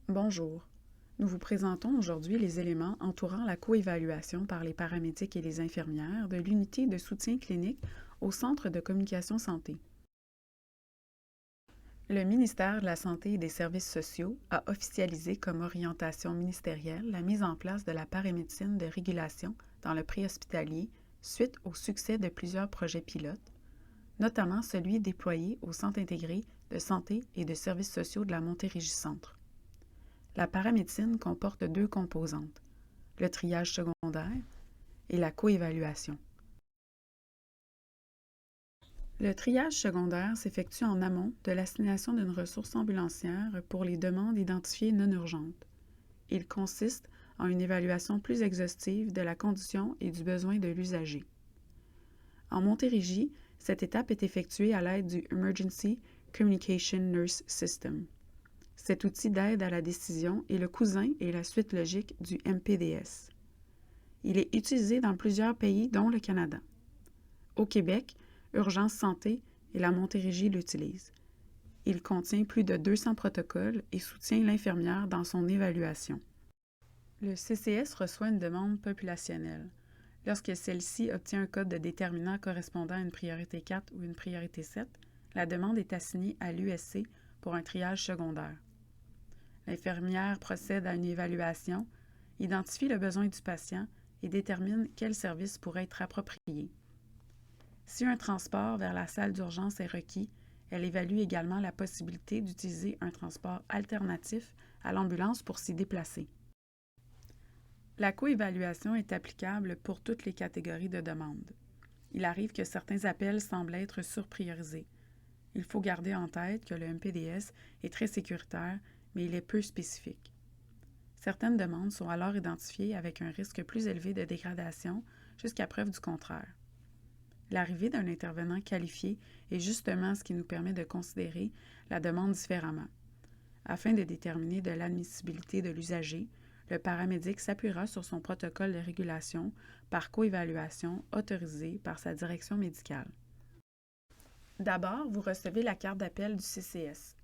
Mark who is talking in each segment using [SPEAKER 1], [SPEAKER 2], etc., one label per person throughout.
[SPEAKER 1] Bonjour. Nous vous présentons aujourd'hui les éléments entourant la coévaluation par les paramédics et les infirmières de l'unité de soutien clinique au Centre de communication santé. Le ministère de la Santé et des Services sociaux a officialisé comme orientation ministérielle la mise en place de la paramédecine de régulation dans le préhospitalier suite au succès de plusieurs projets pilotes, notamment celui déployé au Centre intégré de santé et de services sociaux de la Montérégie-Centre. La paramédecine comporte deux composantes, le triage secondaire et la coévaluation. Le triage secondaire s'effectue en amont de l'assignation d'une ressource ambulancière pour les demandes identifiées non urgentes. Il consiste en une évaluation plus exhaustive de la condition et du besoin de l'usager. En Montérégie, cette étape est effectuée à l'aide du Emergency Communication Nurse System. Cet outil d'aide à la décision est le cousin et la suite logique du MPDS. Il est utilisé dans plusieurs pays, dont le Canada. Au Québec, Urgence Santé et la Montérégie l'utilisent. Il contient plus de 200 protocoles et soutient l'infirmière dans son évaluation. Le CCS reçoit une demande populationnelle. Lorsque celle-ci obtient un code de déterminant correspondant à une priorité 4 ou une priorité 7, la demande est assignée à l'USC pour un triage secondaire. L'infirmière procède à une évaluation, identifie le besoin du patient et détermine quel service pourrait être approprié. Si un transport vers la salle d'urgence est requis, elle évalue également la possibilité d'utiliser un transport alternatif à l'ambulance pour s'y déplacer. La coévaluation est applicable pour toutes les catégories de demandes. Il arrive que certains appels semblent être surpriorisés. Il faut garder en tête que le MPDS est très sécuritaire, mais il est peu spécifique. Certaines demandes sont alors identifiées avec un risque plus élevé de dégradation jusqu'à preuve du contraire. L'arrivée d'un intervenant qualifié est justement ce qui nous permet de considérer la demande différemment. Afin de déterminer de l'admissibilité de l'usager, le paramédic s'appuiera sur son protocole de régulation par coévaluation autorisé par sa direction médicale. D'abord, vous recevez la carte d'appel du CCS.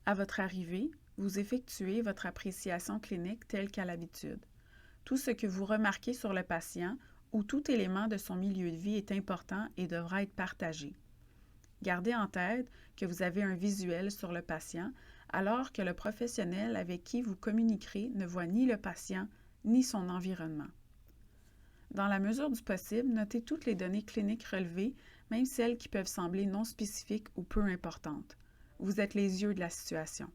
[SPEAKER 1] À votre arrivée, vous effectuez votre appréciation clinique telle qu'à l'habitude. Tout ce que vous remarquez sur le patient ou tout élément de son milieu de vie est important et devra être partagé. Gardez en tête que vous avez un visuel sur le patient alors que le professionnel avec qui vous communiquerez ne voit ni le patient ni son environnement. Dans la mesure du possible, notez toutes les données cliniques relevées, même celles qui peuvent sembler non spécifiques ou peu importantes. Vous êtes les yeux de la situation.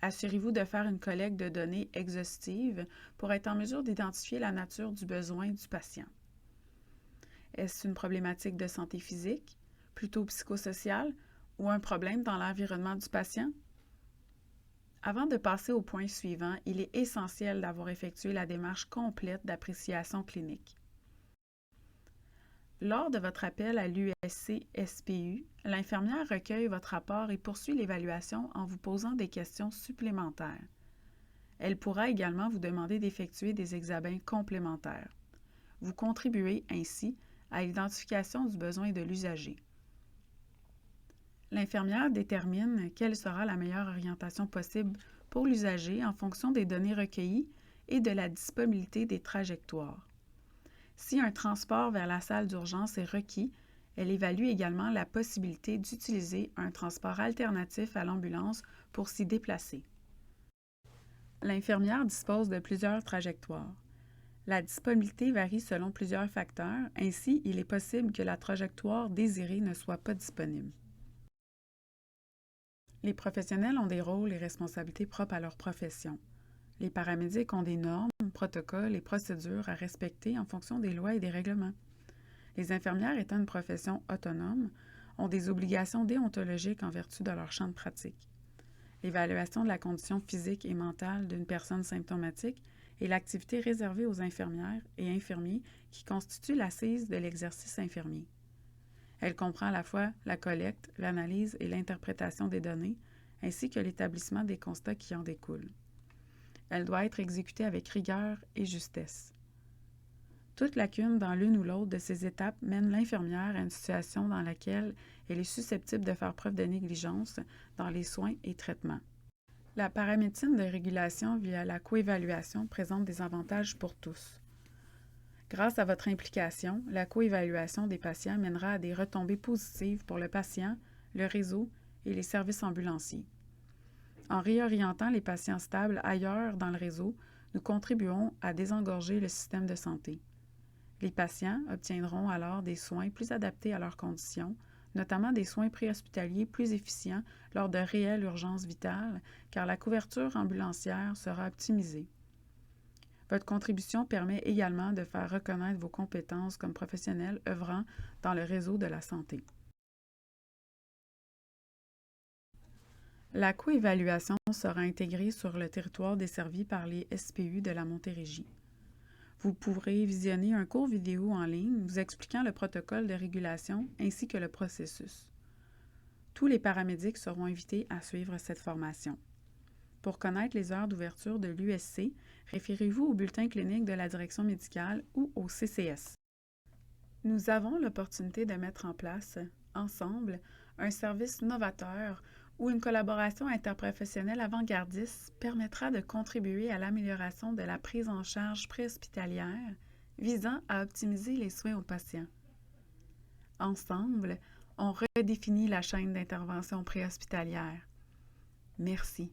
[SPEAKER 1] Assurez-vous de faire une collecte de données exhaustive pour être en mesure d'identifier la nature du besoin du patient. Est-ce une problématique de santé physique, plutôt psychosociale, ou un problème dans l'environnement du patient? Avant de passer au point suivant, il est essentiel d'avoir effectué la démarche complète d'appréciation clinique. Lors de votre appel à l'USC-SPU, l'infirmière recueille votre rapport et poursuit l'évaluation en vous posant des questions supplémentaires. Elle pourra également vous demander d'effectuer des examens complémentaires. Vous contribuez ainsi à l'identification du besoin de l'usager. L'infirmière détermine quelle sera la meilleure orientation possible pour l'usager en fonction des données recueillies et de la disponibilité des trajectoires. Si un transport vers la salle d'urgence est requis, elle évalue également la possibilité d'utiliser un transport alternatif à l'ambulance pour s'y déplacer. L'infirmière dispose de plusieurs trajectoires. La disponibilité varie selon plusieurs facteurs, ainsi il est possible que la trajectoire désirée ne soit pas disponible. Les professionnels ont des rôles et responsabilités propres à leur profession. Les paramédics ont des normes, protocoles et procédures à respecter en fonction des lois et des règlements. Les infirmières, étant une profession autonome, ont des obligations déontologiques en vertu de leur champ de pratique. L'évaluation de la condition physique et mentale d'une personne symptomatique est l'activité réservée aux infirmières et infirmiers qui constitue l'assise de l'exercice infirmier. Elle comprend à la fois la collecte, l'analyse et l'interprétation des données, ainsi que l'établissement des constats qui en découlent. Elle doit être exécutée avec rigueur et justesse. Toute lacune dans l'une ou l'autre de ces étapes mène l'infirmière à une situation dans laquelle elle est susceptible de faire preuve de négligence dans les soins et traitements. La paramédecine de régulation via la coévaluation présente des avantages pour tous. Grâce à votre implication, la coévaluation des patients mènera à des retombées positives pour le patient, le réseau et les services ambulanciers. En réorientant les patients stables ailleurs dans le réseau, nous contribuons à désengorger le système de santé. Les patients obtiendront alors des soins plus adaptés à leurs conditions, notamment des soins préhospitaliers plus efficients lors de réelles urgences vitales, car la couverture ambulancière sera optimisée. Votre contribution permet également de faire reconnaître vos compétences comme professionnels œuvrant dans le réseau de la santé. La coévaluation sera intégrée sur le territoire desservi par les SPU de la Montérégie. Vous pourrez visionner un court vidéo en ligne vous expliquant le protocole de régulation ainsi que le processus. Tous les paramédics seront invités à suivre cette formation. Pour connaître les heures d'ouverture de l'USC, référez-vous au bulletin clinique de la direction médicale ou au CCS. Nous avons l'opportunité de mettre en place, ensemble, un service novateur où une collaboration interprofessionnelle avant-gardiste permettra de contribuer à l'amélioration de la prise en charge préhospitalière visant à optimiser les soins aux patients. Ensemble, on redéfinit la chaîne d'intervention préhospitalière. Merci.